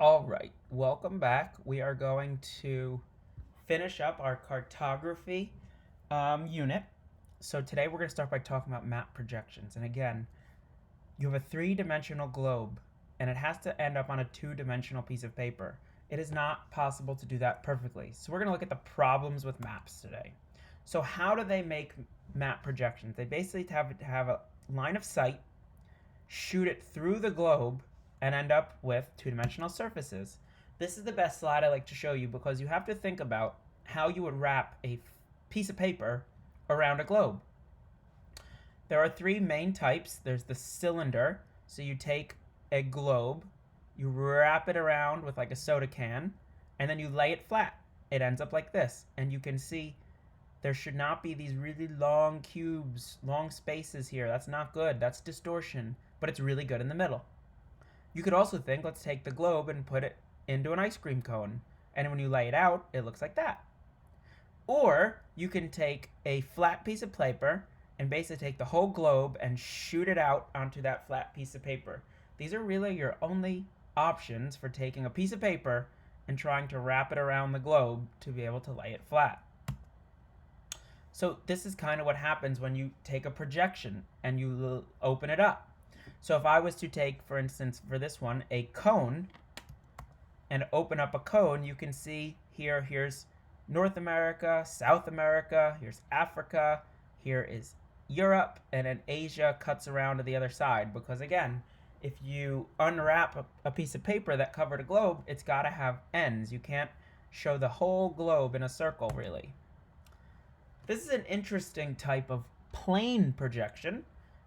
All right, welcome back. We are going to finish up our cartography unit. So today we're going to start by talking about map projections. And again, you have a three-dimensional globe, and it has to end up on a two-dimensional piece of paper. It is not possible to do that perfectly. So we're going to look at the problems with maps today. So how do they make map projections? They basically have a line of sight, shoot it through the globe, and end up with two-dimensional surfaces. This is the best slide I like to show you because you have to think about how you would wrap a piece of paper around a globe. There are three main types. There's the cylinder. So you take a globe, you wrap it around with like a soda can, and then you lay it flat. It ends up like this. And you can see there should not be these really long cubes, long spaces here. That's not good. That's distortion, but it's really good in the middle. You could also think, let's take the globe and put it into an ice cream cone. And when you lay it out, it looks like that. Or you can take a flat piece of paper and basically take the whole globe and shoot it out onto that flat piece of paper. These are really your only options for taking a piece of paper and trying to wrap it around the globe to be able to lay it flat. So this is kind of what happens when you take a projection and you open it up. So if I was to take, for instance, for this one, a cone and open up a cone, you can see here's North America, South America, here's Africa, here is Europe, and then Asia cuts around to the other side. Because again, if you unwrap a piece of paper that covered a globe, it's got to have ends. You can't show the whole globe in a circle, really. This is an interesting type of plane projection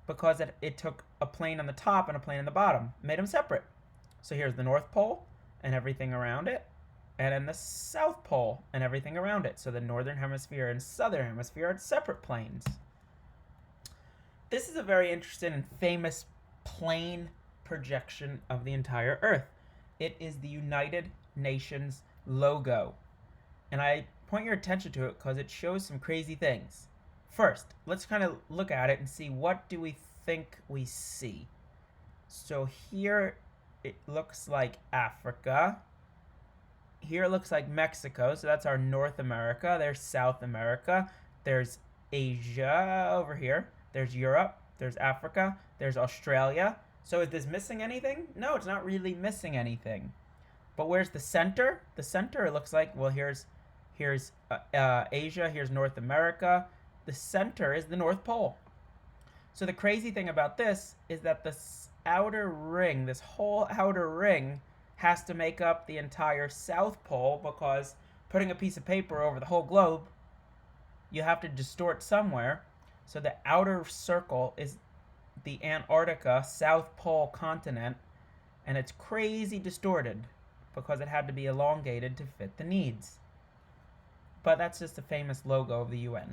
because it took a plane on the top and a plane on the bottom, made them separate. So here's the North Pole and everything around it, and then the South Pole and everything around it. So the Northern Hemisphere and Southern Hemisphere are separate planes. This is a very interesting and famous plane projection of the entire Earth. It is the United Nations logo. And I point your attention to it because it shows some crazy things. First, let's kind of look at it and see what do we think we see. So here it looks like Africa. Here it looks like Mexico, so that's our North America. There's South America. There's Asia over here. There's Europe. There's Africa. There's Australia. So is this missing anything? No, it's not really missing anything. But where's the center? The center, it looks like, well, here's Asia, here's North America. The center is the North Pole. So the crazy thing about this is that this outer ring, this whole outer ring, has to make up the entire South Pole because putting a piece of paper over the whole globe, you have to distort somewhere. So the outer circle is the Antarctica South Pole continent, and it's crazy distorted because it had to be elongated to fit the needs. But that's just a famous logo of the UN.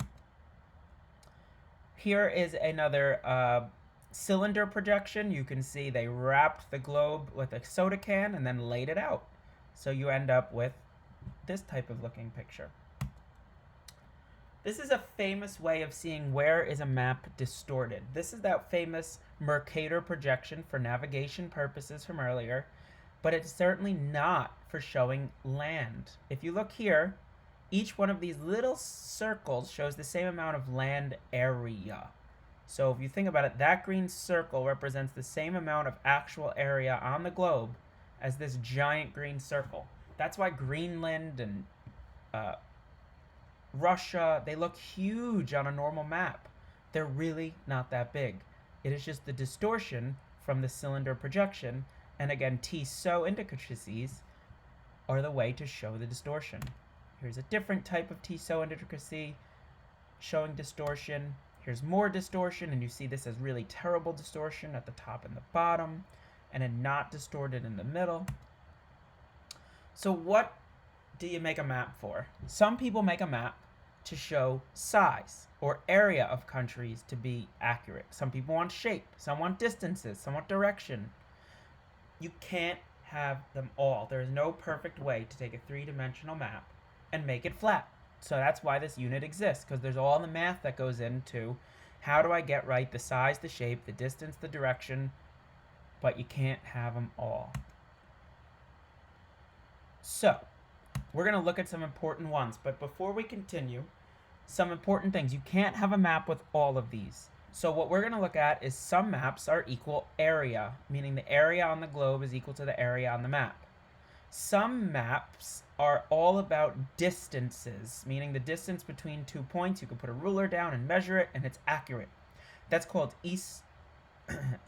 Here is another cylinder projection. You can see they wrapped the globe with a soda can and then laid it out. So you end up with this type of looking picture. This is a famous way of seeing where is a map distorted. This is that famous Mercator projection for navigation purposes from earlier, but it's certainly not for showing land. If you look here, each one of these little circles shows the same amount of land area. So if you think about it, that green circle represents the same amount of actual area on the globe as this giant green circle. That's why Greenland and Russia, they look huge on a normal map. They're really not that big. It is just the distortion from the cylinder projection, and again, Tissot intricacies are the way to show the distortion. Here's a different type of Tissot intricacy showing distortion. Here's more distortion, and you see this as really terrible distortion at the top and the bottom, and then not distorted in the middle. So what do you make a map for? Some people make a map to show size or area of countries to be accurate. Some people want shape, some want distances, some want direction. You can't have them all. There is no perfect way to take a three-dimensional map and make it flat. So that's why this unit exists, because there's all the math that goes into how do I get right the size, the shape, the distance, the direction, but you can't have them all. So, we're going to look at some important ones, but before we continue, some important things. You can't have a map with all of these. So what we're going to look at is some maps are equal area, meaning the area on the globe is equal to the area on the map. Some maps are all about distances, meaning the distance between 2 points. You can put a ruler down and measure it, and it's accurate. That's called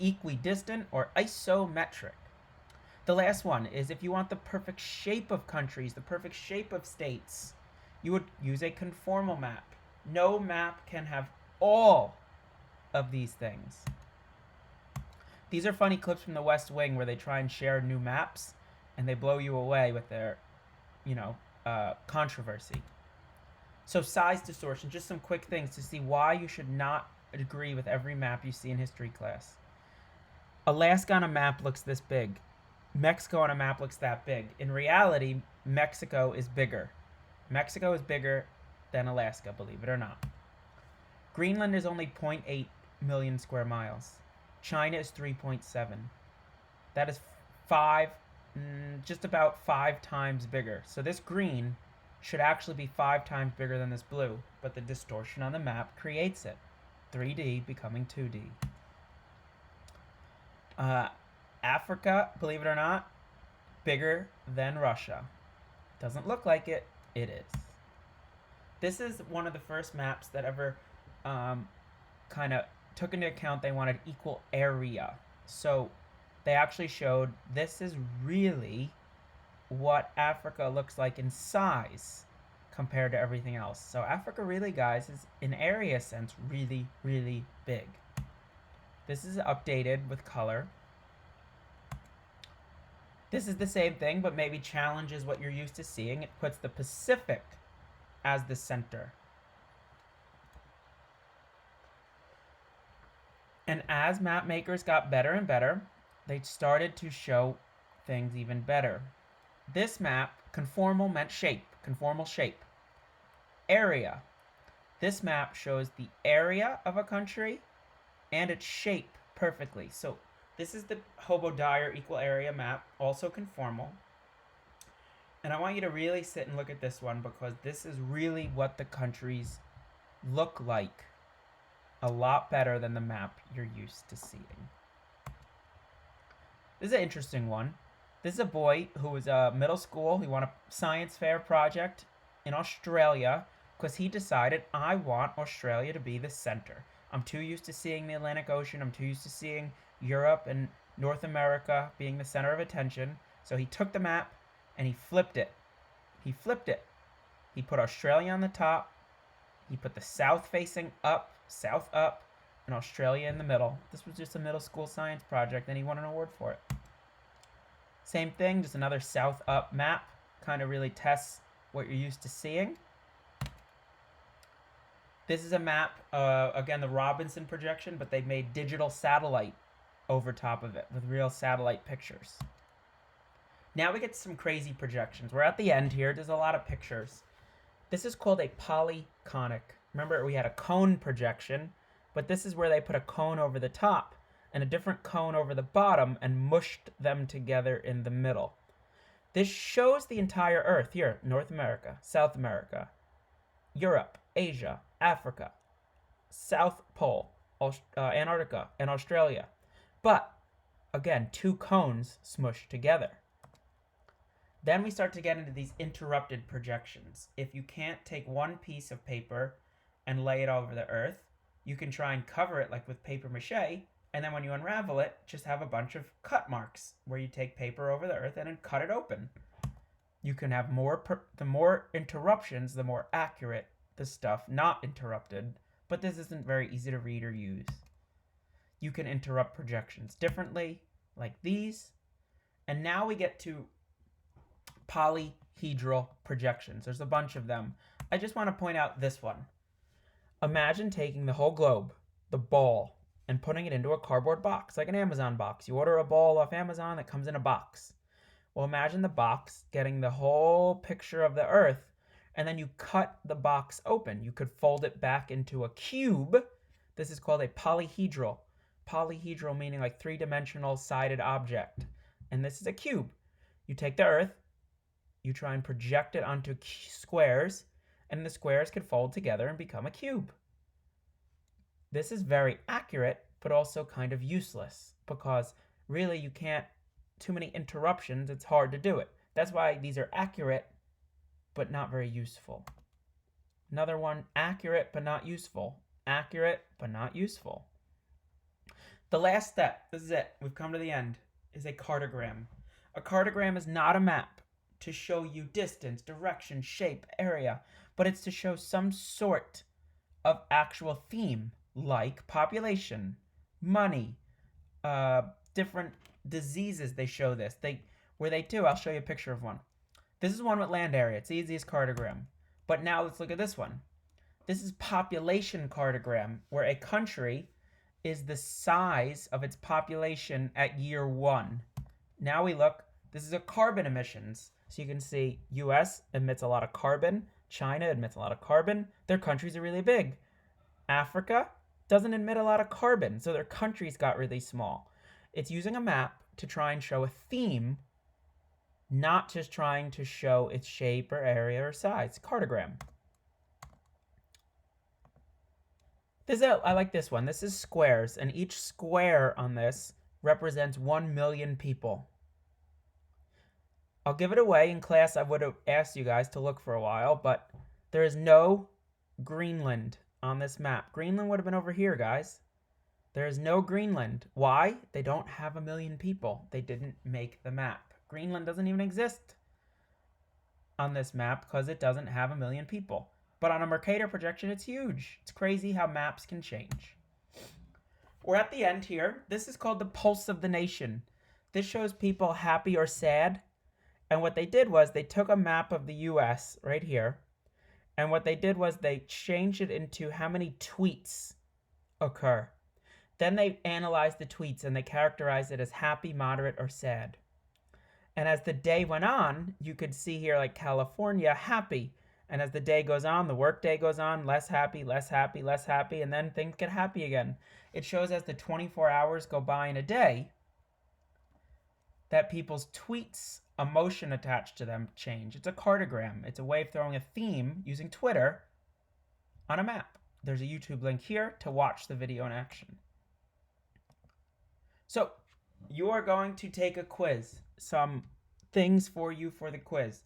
equidistant or isometric. The last one is if you want the perfect shape of countries, the perfect shape of states, you would use a conformal map. No map can have all of these things. These are funny clips from the West Wing where they try and share new maps and they blow you away with their, controversy. So size distortion, just some quick things to see why you should not agree with every map you see in history class. Alaska on a map looks this big. Mexico on a map looks that big. In reality, Mexico is bigger. Mexico is bigger than Alaska, believe it or not. Greenland is only 0.8 million square miles. China is 3.7. That is just about 5 times bigger. So this green should actually be 5 times bigger than this blue, but the distortion on the map creates it. 3D becoming 2D. Africa, believe it or not, bigger than Russia. Doesn't look like it, it is. This is one of the first maps that ever kind of took into account they wanted equal area. So they actually showed this is really what Africa looks like in size compared to everything else. So Africa really, guys, is in area sense really, really big. This is updated with color. This is the same thing, but maybe challenges what you're used to seeing. It puts the Pacific as the center. And as map makers got better and better, they started to show things even better. This map, conformal meant shape, conformal shape. Area. This map shows the area of a country and its shape perfectly. So this is the Hobo Dyer equal area map, also conformal. And I want you to really sit and look at this one because this is really what the countries look like. A lot better than the map you're used to seeing. This is an interesting one. This is a boy who was middle school. He won a science fair project in Australia because he decided, I want Australia to be the center. I'm too used to seeing the Atlantic Ocean. I'm too used to seeing Europe and North America being the center of attention. So he took the map and he flipped it. He flipped it. He put Australia on the top. He put the south facing up, south up, and Australia in the middle. This was just a middle school science project and he won an award for it. Same thing, just another south up map. Kind of really tests what you're used to seeing. This is a map, again, the Robinson projection, but they made digital satellite over top of it with real satellite pictures. Now we get some crazy projections. We're at the end here. There's a lot of pictures. This is called a polyconic. Remember, we had a cone projection, but this is where they put a cone over the top and a different cone over the bottom and mushed them together in the middle. This shows the entire Earth here, North America, South America, Europe, Asia, Africa, South Pole, Antarctica, and Australia. But, again, 2 cones smushed together. Then we start to get into these interrupted projections. If you can't take one piece of paper and lay it over the Earth, you can try and cover it like with paper mache, and then when you unravel it, just have a bunch of cut marks where you take paper over the Earth and then cut it open. You can have the more interruptions, the more accurate the stuff not interrupted, but this isn't very easy to read or use. You can interrupt projections differently, like these, and now we get to polyhedral projections. There's a bunch of them. I just want to point out this one. Imagine taking the whole globe, the ball, and putting it into a cardboard box, like an Amazon box. You order a ball off Amazon that comes in a box. Well, imagine the box getting the whole picture of the Earth, and then you cut the box open. You could fold it back into a cube. This is called a polyhedral. Polyhedral meaning like 3-dimensional sided object. And this is a cube. You take the Earth, You try and project it onto squares, and the squares could fold together and become a cube. This is very accurate, but also kind of useless, because really you can't, too many interruptions, it's hard to do it. That's why these are accurate, but not very useful. Another one, accurate, but not useful. Accurate, but not useful. The last step, this is it, we've come to the end, is a cartogram. A cartogram is not a map to show you distance, direction, shape, area, but it's to show some sort of actual theme, like population, money, different diseases. They show this. Where they do, I'll show you a picture of one. This is one with land area. It's the easiest cartogram. But now let's look at this one. This is population cartogram, where a country is the size of its population at year 1. Now we look, this is a carbon emissions. So you can see US emits a lot of carbon, China emits a lot of carbon, their countries are really big. Africa doesn't emit a lot of carbon, so their countries got really small. It's using a map to try and show a theme, not just trying to show its shape or area or size. Cartogram. I like this one. This is squares, and each square on this represents 1 million people. I'll give it away. In class, I would have asked you guys to look for a while, but there is no Greenland on this map. Greenland would have been over here, guys. There is no Greenland. Why? They don't have 1 million people. They didn't make the map. Greenland doesn't even exist on this map because it doesn't have 1 million people. But on a Mercator projection, it's huge. It's crazy how maps can change. We're at the end here. This is called the Pulse of the Nation. This shows people happy or sad. And what they did was they took a map of the US right here. And what they did was they changed it into how many tweets occur. Then they analyzed the tweets and they characterized it as happy, moderate, or sad. And as the day went on, you could see here like California, happy. And as the day goes on, the work day goes on, less happy, less happy, less happy, and then things get happy again. It shows as the 24 hours go by in a day that people's tweets, emotion attached to them, change. It's a cartogram. It's a way of throwing a theme using Twitter on a map. There's a YouTube link here to watch the video in action. So you are going to take a quiz. Some things for you for the quiz.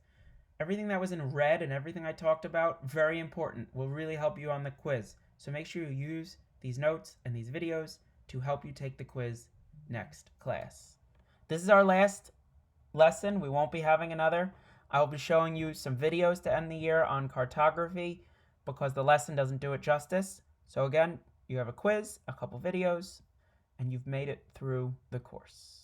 Everything that was in red and everything I talked about, very important, will really help you on the quiz. So make sure you use these notes and these videos to help you take the quiz next class. This is our last lesson. We won't be having another. I will be showing you some videos to end the year on cartography because the lesson doesn't do it justice. So again, you have a quiz, a couple videos, and you've made it through the course.